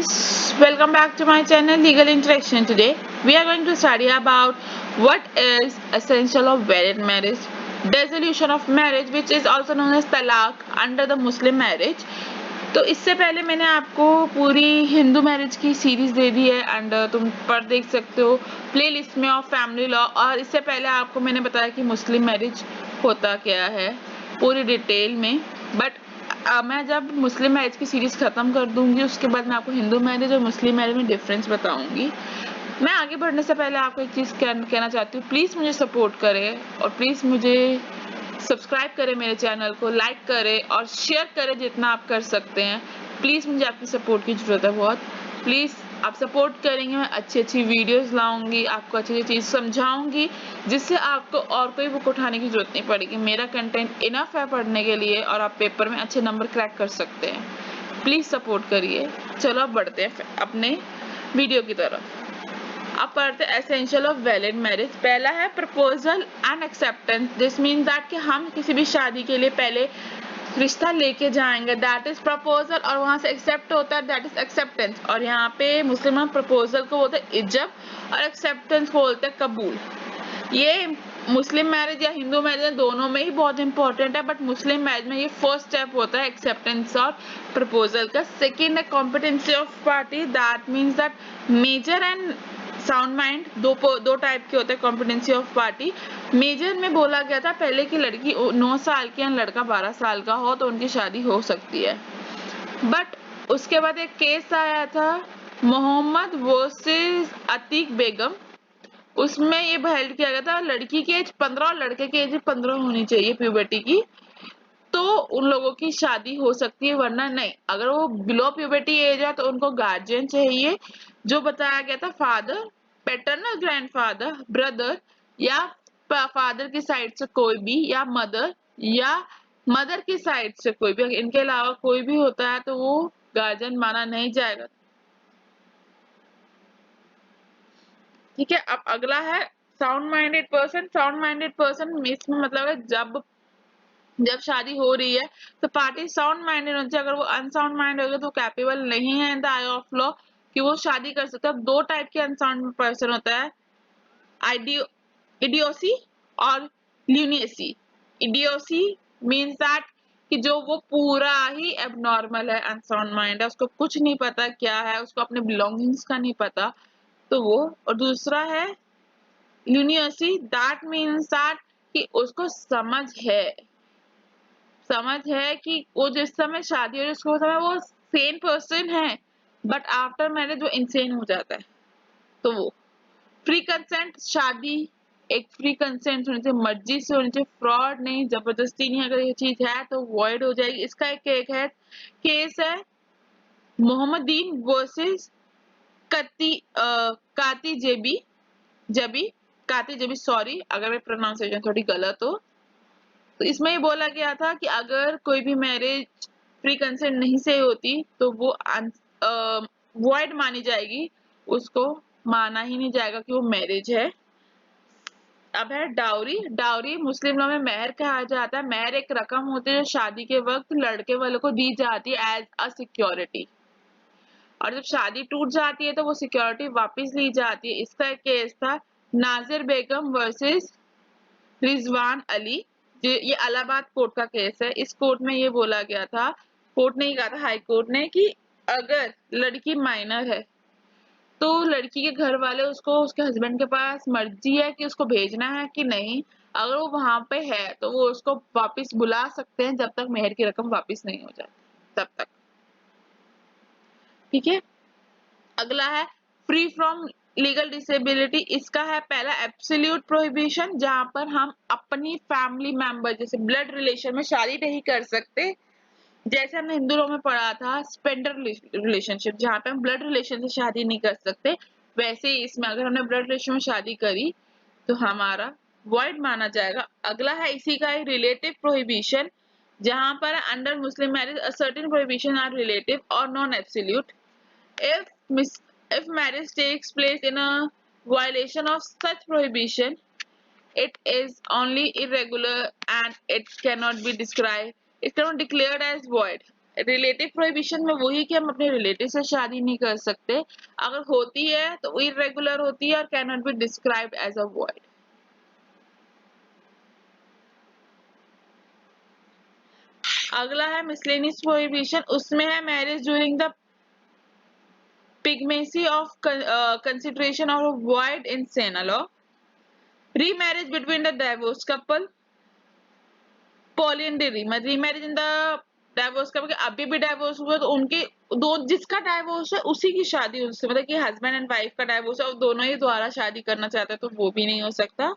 guys, welcome back to my channel Legal Interaction. Today we are going to study about what is essential of valid marriage, dissolution of marriage which is also known as talaq under the Muslim marriage. तो इससे पहले मैंने आपको पूरी Hindu marriage की series दे दी है and तुम पर देख सकते हो प्लेलिस्ट में ऑफ फैमिली लॉ। और इससे पहले आपको मैंने बताया कि मुस्लिम मैरिज होता क्या है पूरी डिटेल में। बट मैं जब मुस्लिम मैरिज की सीरीज खत्म कर दूंगी उसके बाद मैं आपको हिंदू मैरिज और मुस्लिम मैरिज में डिफरेंस बताऊंगी। मैं आगे बढ़ने से पहले आपको एक चीज़ कहना चाहती हूँ, प्लीज़ मुझे सपोर्ट करें और प्लीज़ मुझे सब्सक्राइब करें, मेरे चैनल को लाइक करें और शेयर करें जितना आप कर सकते हैं। प्लीज़ मुझे आपकी सपोर्ट की ज़रूरत है बहुत। प्लीज़ आप सपोर्ट करेंगे, मैं अच्छी अच्छी वीडियोस लाऊंगी, आपको अच्छी अच्छी चीज़ समझाऊंगी जिससे आपको और कोई बुक उठाने की ज़रूरत नहीं पड़ेगी। मेरा कंटेंट इनफ है पढ़ने के लिए और आप पेपर में अच्छे नंबर क्रैक कर सकते हैं। प्लीज़ सपोर्ट करिए। चलो अब बढ़ते हैं अपने वीडियो की तरफ। अब पढ़ते एसेंशियल ऑफ वैलिड मैरिज। पहला है proposal and acceptance. This means that कि हम किसी भी शादी के लिए पहले रिश्ता लेके जाएंगे, दैट इज प्रपोजल, और वहां से एक्सेप्ट होता है, दैट इज एक्सेप्टेंस। और यहाँ पे मुस्लिम प्रपोजल को बोलते हैं इजब और एक्सेप्टेंस को बोलते हैं कबूल। ये मुस्लिम मैरिज या हिंदू मैरिज दोनों में ही बहुत इंपॉर्टेंट है, बट मुस्लिम मैरिज में ये फर्स्ट स्टेप होता है एक्सेप्टेंस और प्रपोजल का। सेकेंड है competency of party, that means that major and sound mind दो टाइप के होते हैं कॉम्पिटेंसी ऑफ पार्टी। मेजर में बोला गया था पहले की लड़की 9 साल की या लड़का 12 साल का हो तो उनकी शादी हो सकती है। बट उसके बाद एक केस आया था मोहम्मद वर्सेस अतीक बेगम, उसमें ये हेल्ड किया गया था लड़की की एज 15 और लड़के की एज 15 होनी चाहिए प्यूबर्टी की, तो उन लोगों की शादी हो सकती है, वरना नहीं। अगर वो बिलो प्यूबर्टी एज है तो उनको गार्जियन चाहिए, जो बताया गया था फादर, पैटर्नल ग्रैंडफादर, ब्रदर या फादर की साइड से कोई भी, या मदर की साइड से कोई भी। इनके अलावा कोई भी होता है तो वो गार्जियन माना नहीं जाएगा। ठीक है, अब अगला है sound minded person. Sound minded person इसमें मतलब है जब शादी हो रही है तो पार्टी साउंड माइंडेड होनी चाहिए। अगर वो अनसाउंड माइंड होगा तो कैपेबल नहीं है in the I of law कि वो शादी कर सकते हैं। दो टाइप के अनसाउंड पर्सन होता है, आइडियो इडियोसी और ल्यूनियसी। इडियोसी मीन्स दैट कि जो वो पूरा ही एबनॉर्मल है, अनसाउंड माइंड है, उसको कुछ नहीं पता क्या है, उसको अपने बिलोंगिंग्स का नहीं पता, तो वो। और दूसरा है ल्यूनियसी, दैट मीन्स दैट कि उसको समझ है कि वो जिस समय शादी हो रही है उसको समय वो सेम पर्सन है, बट आफ्टर मैरिज वो इंसेन हो जाता है। तो वो फ्री कंसेंट, शादी एक फ्री कंसेंट होनी चाहिए, मर्जी से होनी चाहिए, फ्रॉड नहीं, जबरदस्ती नहीं। अगर ये चीज है तो वॉइड हो जाएगी। इसका एक है केस है मोहम्मदीन वर्सेस काती जबी काती जबी, सॉरी अगर मैं प्रोनाउंसिएशन थोड़ी गलत हो। तो इसमें ये बोला गया था कि अगर कोई भी मैरिज फ्री कंसेंट नहीं से होती तो वो वॉइड मानी जाएगी, उसको माना ही नहीं जाएगा कि वो मैरिज है। अब है डाउरी। डाउरी मुस्लिम लॉ में मेहर कहा जाता है। मेहर एक रकम होती है जो शादी के वक्त लड़के वालों को दी जाती है एज अ सिक्योरिटी, और जब शादी टूट जाती है तो वो सिक्योरिटी वापस ली जाती है। इसका एक केस था नाजिर बेगम वर्सेस रिजवान अली। ये इलाहाबाद कोर्ट का केस है। इस कोर्ट में ये बोला गया था, कोर्ट ने कहा था हाई कोर्ट ने, कि अगर लड़की माइनर है तो लड़की के घर वाले उसको उसके हस्बैंड के पास मर्जी है कि उसको भेजना है कि नहीं। अगर वो वहां पे है तो वो उसको वापस बुला सकते हैं जब तक मेहर की रकम वापस नहीं हो जाती तब तक। ठीक है, अगला है फ्री फ्रॉम लीगल डिसेबिलिटी। इसका है पहला एब्सोल्यूट प्रोहिबिशन, जहां पर हम अपनी फैमिली मेंबर जैसे ब्लड रिलेशन में शादी नहीं कर सकते। जैसे हमने हिंदू लॉ में पढ़ा था स्पेंडर रिलेशनशिप, जहां पे हम ब्लड रिलेशन से शादी नहीं कर सकते, वैसे ही इसमें अगर हमने ब्लड रिलेशन में शादी करी तो हमारा वॉइड माना जाएगा। अगला है इसी का रिलेटिव प्रोहिबिशन, जहां पर under Muslim marriage certain prohibition are relative और non absolute. If if marriage takes place in a violation of such prohibition, it is only irregular and it cannot be declared as void. Relative prohibition में वही कि हम अपने relative से शादी नहीं कर सकते, अगर होती है तो इरेगुलर होती है और can not be described as a void. अगला है मिसलेनियस प्रोहिबिशन, उसमें है मैरिज ड्यूरिंग द पिगमेसी ऑफ कंसिडरेशन और वॉइड इन सेना law, remarriage between the divorce couple, polyandry मतलब remarriage in the divorce couple, अभी भी डाइवोर्स हुआ तो उनके दो जिसका डाइवोर्स है उसी की शादी उससे, मतलब कि हस्बैंड एंड वाइफ का डाइवोर्स है और दोनों ही दोबारा शादी करना चाहते हैं तो वो भी नहीं हो सकता।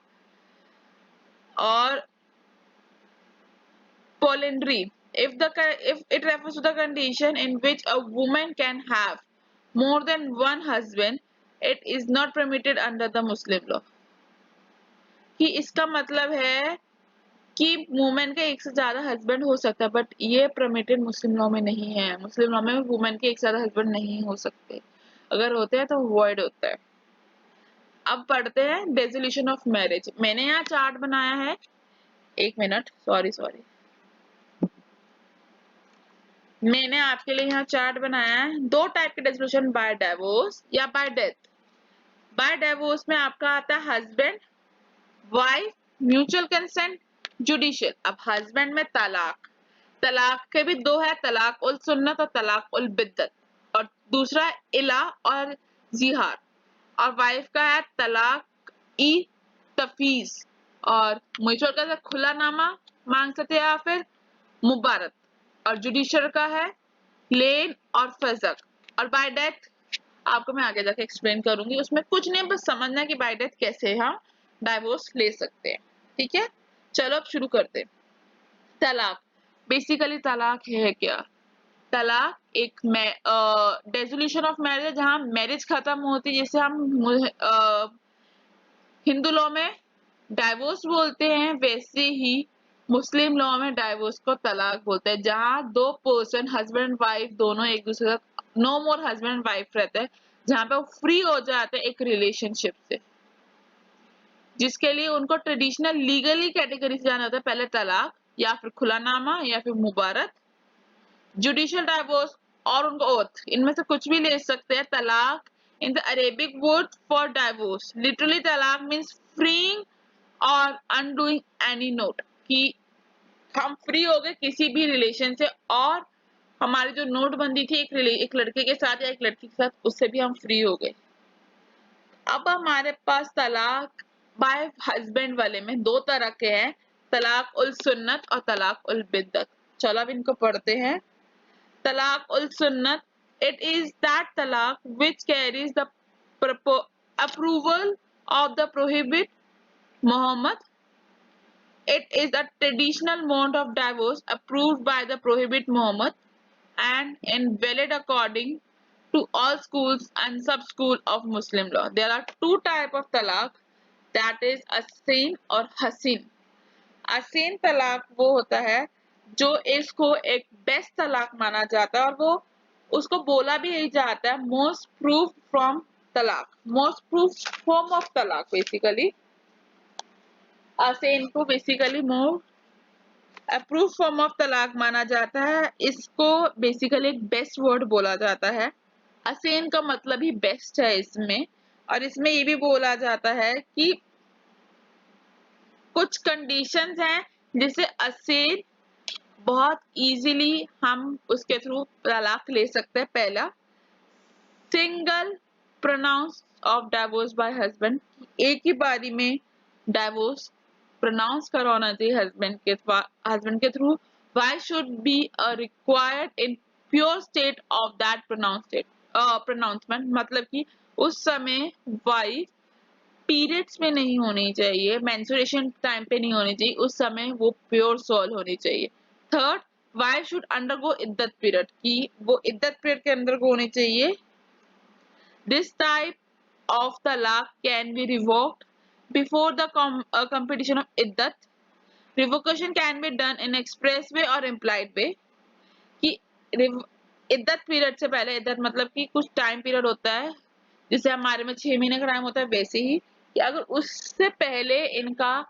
और polyandry, if it refers to the condition in which a woman can have more than one husband, it is not permitted under the Muslim law। कि इसका मतलब है कि वुमेन के एक से ज्यादा हस्बैंड हो सकता है, बट ये परमिटेड मुस्लिम लॉ में नहीं है। मुस्लिम लॉ में वुमेन के एक से ज्यादा हस्बैंड नहीं हो सकते, अगर होते हैं तो वॉइड होता है। अब पढ़ते हैं डिसोल्यूशन ऑफ मैरिज। मैंने यहाँ चार्ट बनाया है, एक मिनट, सॉरी मैंने आपके लिए यहाँ चार्ट बनाया है। दो टाइप के डिसोल्यूशन, बाय डिवोर्स या बाय डेथ। बाय डिवोर्स में आपका आता है husband wife mutual consent judicial. अब हस्बैंड में तलाक, तलाक के भी दो है, तलाक उल सुन्नत और तलाक उल बिद्दत, और दूसरा है इला और जिहार। और वाइफ का है तलाक ई तफीज, और म्यूचुअल का है खुला नामा मांग सकते हैं या फिर मुबारक, और जुडिशियल का है लेन और फजक। और बाय डेथ आपको मैं आगे जाके एक्सप्लेन करूंगी, उसमें कुछ नहीं, बस समझना है कि बाय डेथ कैसे हम डाइवोर्स ले सकते हैं। ठीक है, चलो अब शुरू करते हैं। तलाक, बेसिकली तलाक है क्या? तलाक एक डेसोल्यूशन ऑफ मैरिज, जहां मैरिज खत्म होती है, जैसे हम हिंदू लॉ में डाइवोर्स बोलते हैं, वैसे ही मुस्लिम लॉ में डाइवोर्स को तलाक बोलते हैं, जहां दो पर्सन हस्बैंड वाइफ दोनों एक दूसरे का नो मोर हस्बैंड वाइफ रहते हैं, जहां पे वो फ्री हो जाते हैं एक रिलेशनशिप से, जिसके लिए उनको ट्रेडिशनल लीगली कैटेगरी से जाना होता है, पहले तलाक या फिर खुलानामा या फिर मुबारक, जुडिशियल डाइवोर्स और उनको ओथ, इनमें से कुछ भी ले सकते हैं। तलाक in the Arabic word for divorce, literally तलाक मीन्स फ्रीइंग और अनडूइंग एनी नोट, कि हम फ्री हो गए किसी भी रिलेशन से, और हमारी जो नोटबंदी थी एक लड़के के साथ या एक लड़की के साथ, उससे भी हम फ्री हो गए। अब हमारे पास तलाक बाय हस्बैंड वाले में दो तरह के हैं, तलाक उल सुन्नत और तलाक उल बिद्दत। चलो अब इनको पढ़ते हैं। Talaq ul Sunnat, it is that talaq which carries the approval of the Prophet Muhammad. It is a traditional mode of divorce approved by the Prophet Muhammad and valid according to all schools and sub-school of Muslim law. There are two types of talaq, that is asin और हसीन। असीन तलाक वो होता है जो इसको एक best तलाक माना जाता है, और वो उसको बोला भी यही जाता है मोस्ट प्रूफ फ्रॉम तलाक, मोस्ट प्रूफ फॉर्म ऑफ तलाक। बेसिकली असीन को basically most approve form of तलाक माना जाता है, इसको बेसिकली एक बेस्ट वर्ड बोला जाता है। असीन का मतलब ही बेस्ट है इसमें, और इसमें ये भी बोला जाता है कि कुछ कंडीशंस हैं जिसे असीन बहुत इजीली हम उसके थ्रू तलाक ले सकते हैं। पहला, single pronounce of divorce by husband, एक ही बारी में डाइवोर्स प्रोनाउंस करवाना चाहिए हस्बैंड के through. Why should be required in pure state of that pronouncement, मतलब कि उस समय वाइफ पीरियड्स में नहीं होनी चाहिए, मेंस्ट्रुएशन टाइम पे नहीं होनी चाहिए, उस समय वो प्योर सोल होनी चाहिए। थर्ड, वाइफ शुड अंडरगो इद्दत पीरियड, की वो इद्दत पीरियड के अंदर होनी चाहिए। दिस टाइप ऑफ तलाक can be revoked before the completion of इद्दत। Revocation can be done in express way और इम्प्लाइड वे, कि इद्दत पीरियड से पहले, इद्दत मतलब कि कुछ टाइम पीरियड होता है, जैसे हमारे में 6 महीने का टाइम होता है, वैसे ही कि अगर उससे पहले इनका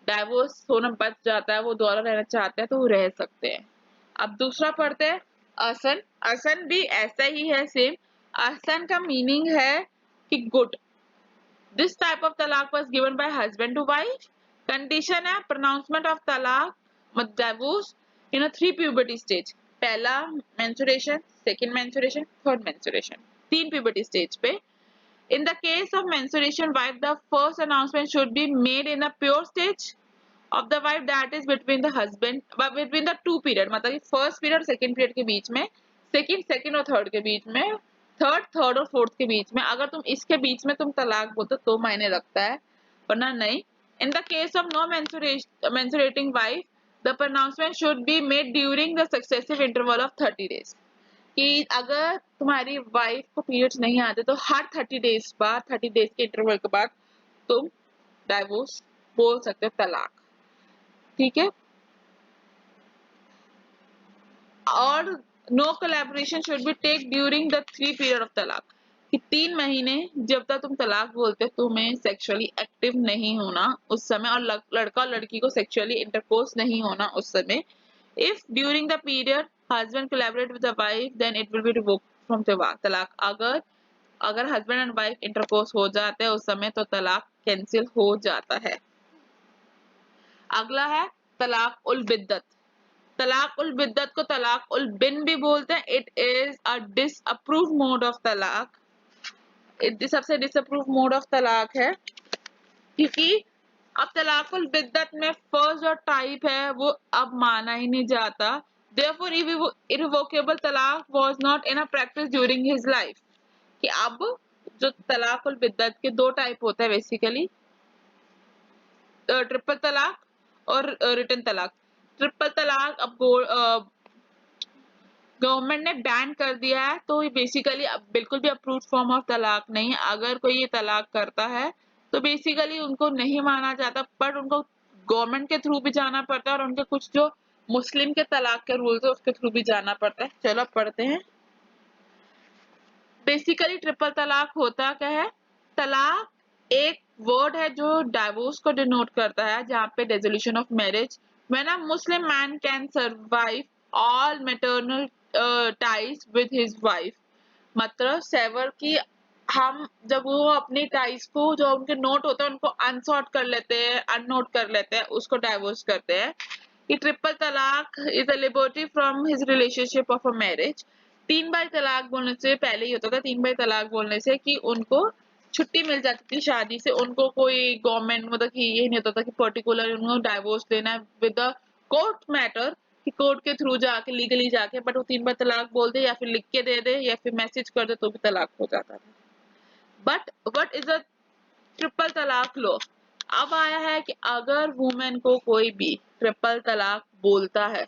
डाइवोर्स होना बच जाता है, वो दोबारा रहना चाहते हैं तो वो रह सकते हैं। अब दूसरा पढ़ते हैं, असन, असन भी ऐसा ही है सेम। असन का मीनिंग है कि गुड। दिस टाइप ऑफ तलाक was given by husband to wife. Condition है प्रोनाउंसमेंट ऑफ तलाक divorce in a 3 puberty stage. पहला menstruation, second menstruation, third menstruation, 3 puberty stage पे। In the case of menstruation wife, the first announcement should be made in a pure stage of the wife, that is between the husband, between the two period, मतलब कि first period और second period के बीच में, second और third के बीच में, third और fourth के बीच में। अगर तुम इसके बीच में तुम तलाक बोलते तो मायने रखता है, वरना नहीं। In the case of no menstruating wife, the pronouncement should be made during the successive interval of 30 days। कि अगर तुम्हारी वाइफ को पीरियड्स नहीं आते तो हर 30 डेज बाद, 30 डेज के इंटरवल के बाद तुम डाइवोर्स बोल सकते हो, तलाक। ठीक है। और no collaboration should be take during the 3 period of talaq, कि 3 महीने जब तक तुम तलाक बोलते हो तुम्हें सेक्सुअली एक्टिव नहीं होना उस समय, और लड़का और लड़की को सेक्सुअली इंटरकोर्स नहीं होना उस समय। If during the period husband collaborate with the wife then it will be revoked from talaq. अगर अगर हस्बैंड एंड वाइफ इंटरकोर्स हो जाते हैं उस समय तो तलाक कैंसिल हो जाता है। अगला है तलाक उल बिद्दत। तलाक उल बिद्दत को तलाक उल बिन भी बोलते हैं। It is a disapprove mode of तलाक। सबसे डिसअप्रूव मोड ऑफ तलाक है, क्योंकि अब तलाकुल बिद्दत में फर्स्ट जो टाइप है वो अब माना ही नहीं जाता। Therefore, irrevocable तलाक was not in a practice during his life। कि अब जो तलाकुल बिद्दत के 2 टाइप होते हैं बेसिकली, ट्रिपल तलाक और रिटर्न तलाक। ट्रिपल तलाक अब गवर्नमेंट ने बैन कर दिया है, तो ये बेसिकली अब बिल्कुल भी अप्रूव्ड फॉर्म ऑफ तलाक नहीं है। अगर कोई ये तलाक करता है तो बेसिकली उनको नहीं माना जाता, बट उनको गवर्नमेंट के थ्रू भी जाना पड़ता है और उनके कुछ जो मुस्लिम के तलाक के रूल्स है उसके थ्रू भी जाना पड़ता है। चलो अब पढ़ते हैं। बेसिकली ट्रिपल तलाक होता क्या है? तलाक एक वर्ड है जो डाइवोर्स को डिनोट करता है, जहाँ पे resolution of marriage when a Muslim man can survive all maternal ties with his wife. मतलब सेवर की हम जब वो अपनी टाइज को जो उनके नोट होते हैं उनको अनसॉर्ट कर लेते हैं, अननोट कर लेते हैं, उसको डाइवोर्स करते हैं। कि ट्रिपल तलाक is a liberty from his relationship of a marriage. 3 बार तलाक बोलने से पहले ही होता था, 3 बार तलाक बोलने से कि उनको छुट्टी मिल जाती थी शादी से। उनको कोई गवर्नमेंट मतलब कि ये नहीं होता था कि पर्टिकुलर उनको डाइवोर्स देना है विद द कोर्ट मैटर, कि कोर्ट के थ्रू जाके लीगली जाके, बट वो 3 बार तलाक बोल दे या फिर लिख के दे दे या फिर मैसेज कर दे तो भी तलाक हो जाता था। But what is a triple तलाक लॉ? अब आया है कि अगर वुमेन को कोई भी ट्रिपल तलाक बोलता है,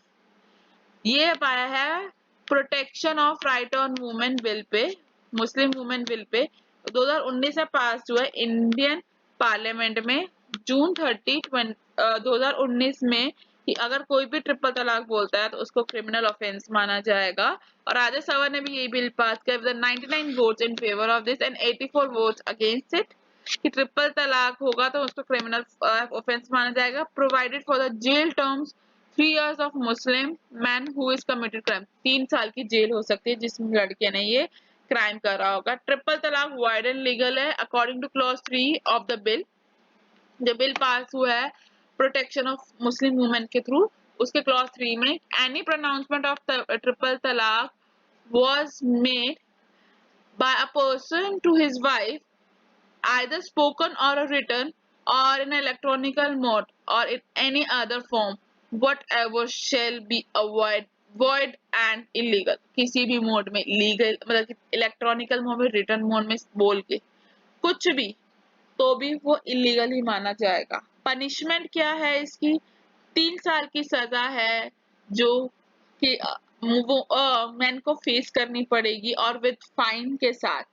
ये पाया है protection of right on women bill pay, Muslim women bill pay 2019 में पास हुआ है इंडियन पार्लियामेंट में, जून 30 2019 में, कि अगर कोई भी ट्रिपल तलाक बोलता है तो उसको क्रिमिनल ऑफेंस माना जाएगा। और राज्यसभा ने भी ये बिल पास किया with 99 votes in favour of this and 84 votes against it, कि ट्रिपल तलाक होगा तो उसको क्रिमिनल ऑफेंस माना जाएगा, provided for the jail terms 3 years of Muslim man who is committed crime। 3 साल की जेल हो सकती है जिस लड़के ने ये क्राइम करा होगा। ट्रिपल तलाक वाइड एंड लीगल है according two clause 3 of the bill. जो बिल पास हुआ है प्रोटेक्शन ऑफ मुस्लिम वुमेन के थ्रू, उसके क्लॉज 3 में एनी प्रोनाउंसमेंट ऑफ ट्रिपल तलाक was made by a person to his wife, either spoken or written or in electronical mode or in any other form, whatever shall be avoid void and illegal। किसी भी mode में legal मतलब कि electronical mode में, return mode में बोल के कुछ भी तो भी वो इलीगल ही माना जाएगा। पनिशमेंट क्या है इसकी? 3 साल की सजा है जो कि वो मैन को फेस करनी पड़ेगी और विद फाइन के साथ।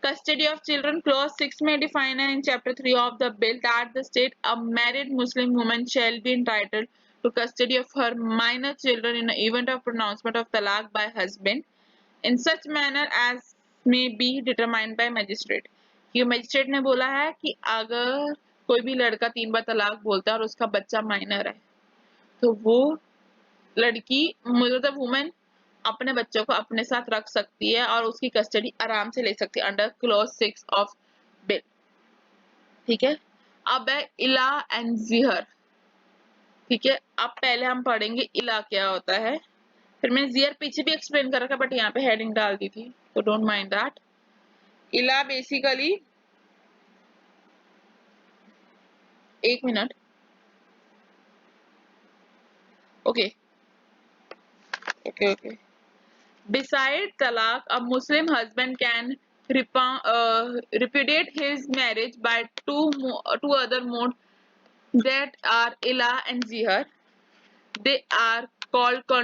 Custody of children clause 6 may define in chapter 3 of the bill that the state a married Muslim woman shall be entitled to custody of her minor children in the event of pronouncement of talaq by husband in such manner as may be determined by magistrate। कि magistrate ने बोला है कि अगर कोई भी लड़का 3 बार तलाक बोलता है और उसका बच्चा माइनर है तो वो लड़की मतलब वुमेन अपने बच्चों को अपने साथ रख सकती है और उसकी कस्टडी आराम से ले सकती है अंडर क्लॉज 6 ऑफ बिल। ठीक है, अब है इला एंड जिहर। ठीक है, अब पहले हम पढ़ेंगे इला क्या होता है, फिर मैंने जिहर पीछे भी एक्सप्लेन कर रखा बट यहाँ पे हेडिंग डाल दी थी, तो डोंट माइंड दैट। इला बेसिकली, एक minute, okay okay. Beside talaq, a Muslim husband can repudiate his marriage by two other modes that are ilah and zihar. They are called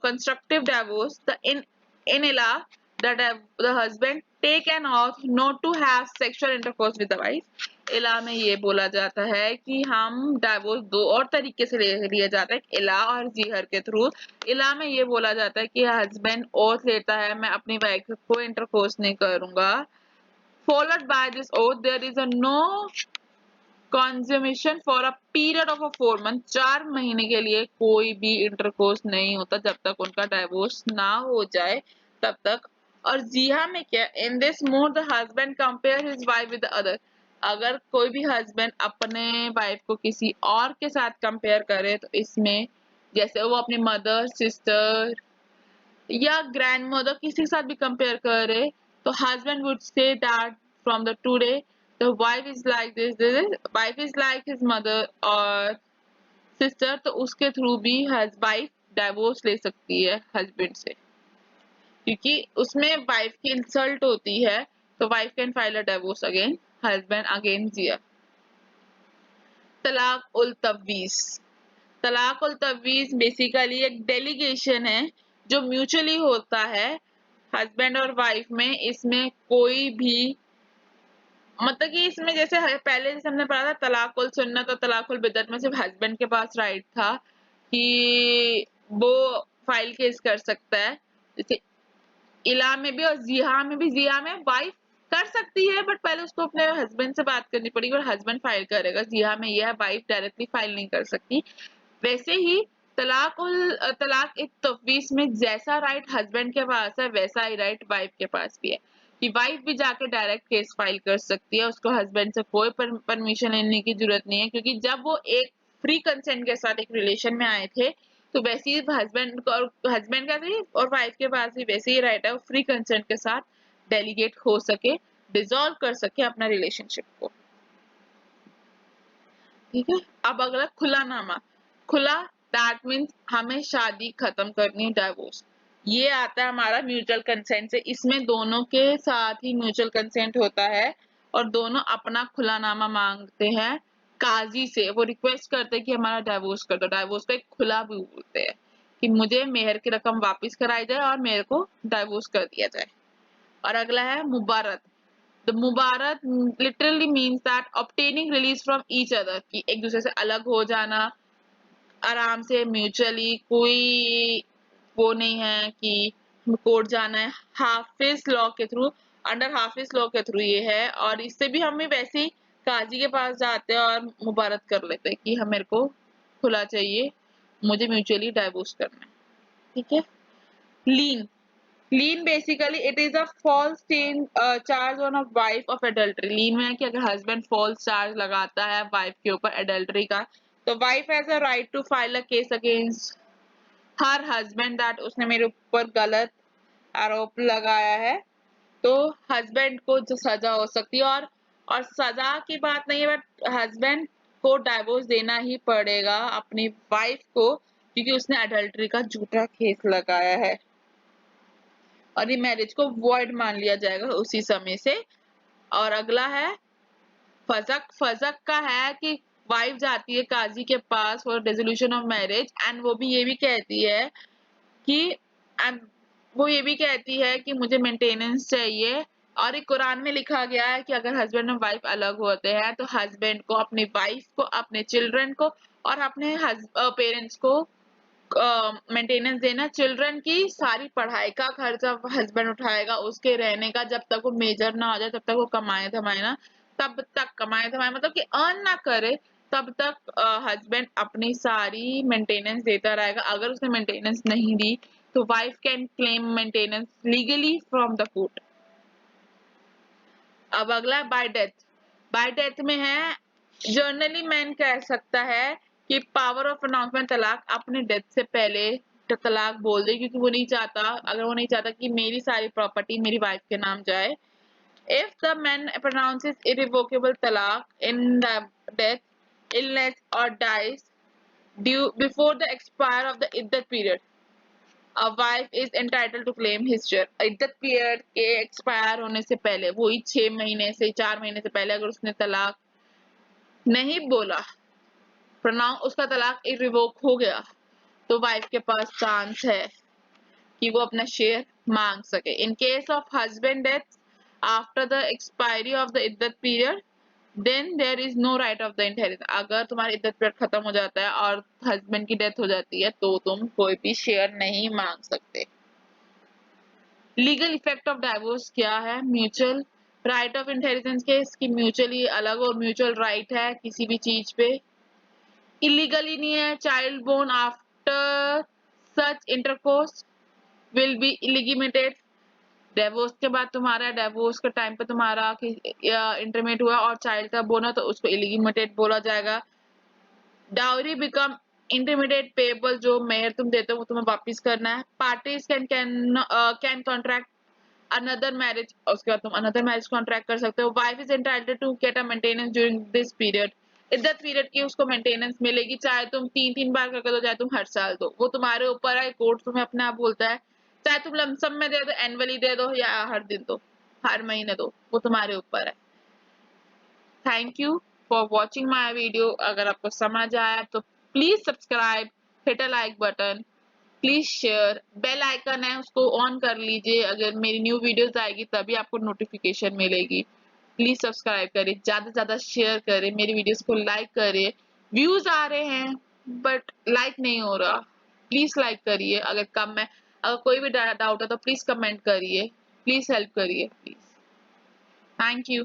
constructive divorce. In ilah, the husband take an oath not to have sexual intercourse with the wife. इला में ये बोला जाता है कि हम divorce दो और तरीके से लिया जाता है, इला और जीहर के थ्रू। इला में ये बोला जाता है कि हस्बैंड ओथ लेता है मैं अपनी वाइफ को इंटरकोर्स नहीं करूंगा। Followed by this oath there is a no consummation for a period of 4 month. 4 महीने के लिए कोई भी इंटरकोर्स नहीं होता जब तक उनका डाइवोर्स ना हो जाए तब तक। और जिहा में क्या, in this mode the husband compare his wife with other. अगर कोई भी हस्बैंड अपने वाइफ को किसी और के साथ कंपेयर करे तो इसमें जैसे वो अपनी मदर, सिस्टर या ग्रैंड मदर किसी के साथ भी कंपेयर करे तो husband would say that from the today the wife is like this wife is like his mother और सिस्टर, तो उसके थ्रू भी वाइफ डाइवोर्स ले सकती है हस्बैंड से, क्योंकि उसमें वाइफ की इंसल्ट होती है, तो wife can file a divorce again husband against जिया। तलाक उल तवीज। तलाक उल तवीज बेसिकली एक डेलीगेशन है जो म्यूचुअली होता है हस्बैंड और वाइफ में। इसमें कोई भी मतलब कि इसमें जैसे पहले जैसे हमने पढ़ा था तलाक उल सुन्नत और तलाक उल बिदअत में सिर्फ हस्बैंड के पास राइट था कि वो फाइल केस कर सकता है। जैसे इला में भी और जिहा में भी, जिहा में वाइफ कर सकती है बट पहले उसको अपने हस्बैंड से बात करनी पड़ेगी और हस्बैंड फाइल करेगा। जिहा में यह है वाइफ डायरेक्टली फाइल नहीं कर सकती। वैसे ही तलाक एक तफवीज में जैसा राइट हस्बैंड के पास है वैसा ही राइट वाइफ के पास भी है कि वाइफ भी जाके डायरेक्ट केस फाइल कर सकती है, उसको हस्बैंड से कोई परमिशन लेने की जरूरत नहीं है, क्योंकि जब वो एक फ्री कंसेंट के साथ एक रिलेशन में आए थे तो वैसे ही हस्बैंड का भी और वाइफ के पास भी वैसे ही राइट है, वो फ्री कंसेंट के साथ डेलीगेट हो सके, डिसॉल्व कर सके अपना रिलेशनशिप को। ठीक है, अब अगला खुला नामा। खुला दैट मीन्स हमें शादी खत्म करनी है, डाइवोर्स। ये आता है हमारा म्यूचुअल कंसेंट से। इसमें दोनों के साथ ही म्यूचुअल कंसेंट होता है और दोनों अपना खुला नामा मांगते हैं काजी से। वो रिक्वेस्ट करते हैं कि हमारा डाइवोर्स कर दो। डाइवोर्स को एक खुला भी बोलते हैं कि मुझे मेहर की रकम वापस कराई जाए और मेरे को डाइवोर्स कर दिया जाए। और अगला है मुबारत। The मुबारत literally means that obtaining release from each other, कि एक दूसरे से अलग हो जाना आराम से म्यूचुअली, कोई वो नहीं है कि कोर्ट जाना है। हाफिज लॉ के थ्रू, अंडर हाफिज लॉ के थ्रू ये है, और इससे भी हम वैसे ही काजी के पास जाते हैं और मुबारत कर लेते हैं कि हम मेरे को खुला चाहिए, मुझे म्यूचुअली डाइवोर्स करना है। ठीक है, लीन। लीन basically it is a false charge on a wife of adultery. लीन में है कि अगर हस्बैंड फॉल्स चार्ज लगाता है वाइफ के ऊपर एडल्ट्री का, तो wife has a right to file a case against her husband that उसने मेरे ऊपर गलत आरोप लगाया है, तो हस्बैंड को जो सजा हो सकती है। और सजा की बात नहीं है बट हस्बैंड को डाइवोर्स देना ही पड़ेगा अपनी वाइफ को, क्योंकि उसने अडल्ट्री का झूठा केस लगाया है और ये मैरिज को वॉइड मान लिया जाएगा उसी समय से। और अगला है फजक। फजक का है कि वाइफ जाती है काजी के पास for resolution of marriage and वो भी ये भी कहती है कि कि मुझे मेंटेनेंस चाहिए। और एक कुरान में लिखा गया है कि अगर हस्बैंड और वाइफ अलग होते हैं तो हस्बैंड को अपनी वाइफ को, अपने चिल्ड्रन को और अपने पेरेंट्स को मेंटेनेंस देना। चिल्ड्रन की सारी पढ़ाई का खर्चा हस्बैंड उठाएगा, उसके रहने का जब तक वो मेजर ना हो जाए तब तक वो कमाए धमाए ना, तब तक कमाए धमाए मतलब कि अर्न ना करे तब तक हस्बैंड अपनी सारी मेंटेनेंस देता रहेगा। अगर उसने मेंटेनेंस नहीं दी तो wife can claim maintenance legally from the court. अब अगला बाय डेथ। बाय डेथ में है जर्नली मैन कह सकता है कि पावर ऑफ अनाउंसमेंट तलाक अपने डेथ से पहले तलाक बोल दे, क्योंकि वो नहीं चाहता, अगर वो नहीं चाहता कि मेरी सारी प्रॉपर्टी मेरी वाइफ के नाम जाए। If the man pronounces irrevocable talaq in the death, illness or dies due before the expire of the iddat period, a wife is entitled to claim his share। इद्दत पीरियड के expire होने से पहले, वही 6 महीने से 4 महीने से पहले अगर उसने तलाक नहीं बोला, प्रोनाउंस उसका तलाक इरिवोक हो गया, तो वाइफ के पास चांस है कि वो अपना शेयर मांग सके। In case of husband death after the expiry of the इद्दत period, then there is no right of the inheritance. अगर तुम्हारी इद्दत पीरियड खत्म हो जाता है और हस्बैंड की डेथ हो जाती है, तो तुम कोई भी शेयर नहीं मांग सकते। लीगल इफेक्ट ऑफ डाइवोर्स क्या है? म्यूचुअल राइट ऑफ इनहेरिटेंस के इसकी म्यूचुअली अलग और म्यूचुअल राइट है किसी भी चीज पे। इलीगली नहीं है। Child born after such intercourse will be illegitimated. Divorce के बाद तुम्हारा, डिवोर्स के टाइम पे तुम्हारा इंटरमेट हुआ और चाइल्ड का बोना, तो उसको इलिगिमेटेड बोला जाएगा। डाउरी बिकम इंटरमीडिएट पेबल, जो मेहर तुम देते हो वो तुम्हें वापिस करना है। Parties can contract another marriage, उसके बाद तुम अनदर मैरिज कॉन्ट्रैक्ट कर सकते हो। Wife is entitled to get a maintenance during this period. इद्दत पीरियड की उसको मेंटेनेंस मिलेगी, चाहे तुम 3-3 बार करके दो, चाहे तुम हर साल दो, वो तुम्हारे ऊपर है। कोर्ट तुम्हें अपने आप बोलता है, चाहे तुम लमसम में दे दो, एनुअली दे दो, या हर दिन दो, हर महीने दो, वो तुम्हारे ऊपर है। Thank you for watching my video. अगर आपको समझ आया तो please subscribe, hit a like button, please share, bell icon है उसको ऑन कर लीजिए, अगर मेरी न्यू वीडियोस आएगी तभी आपको नोटिफिकेशन मिलेगी। प्लीज सब्सक्राइब करें, ज्यादा से ज्यादा शेयर करें, मेरी वीडियोस को लाइक करें। व्यूज आ रहे हैं बट लाइक नहीं हो रहा, प्लीज लाइक करिए। अगर कम है, अगर कोई भी डाउट है तो प्लीज कमेंट करिए, प्लीज हेल्प करिए, प्लीज। Thank you.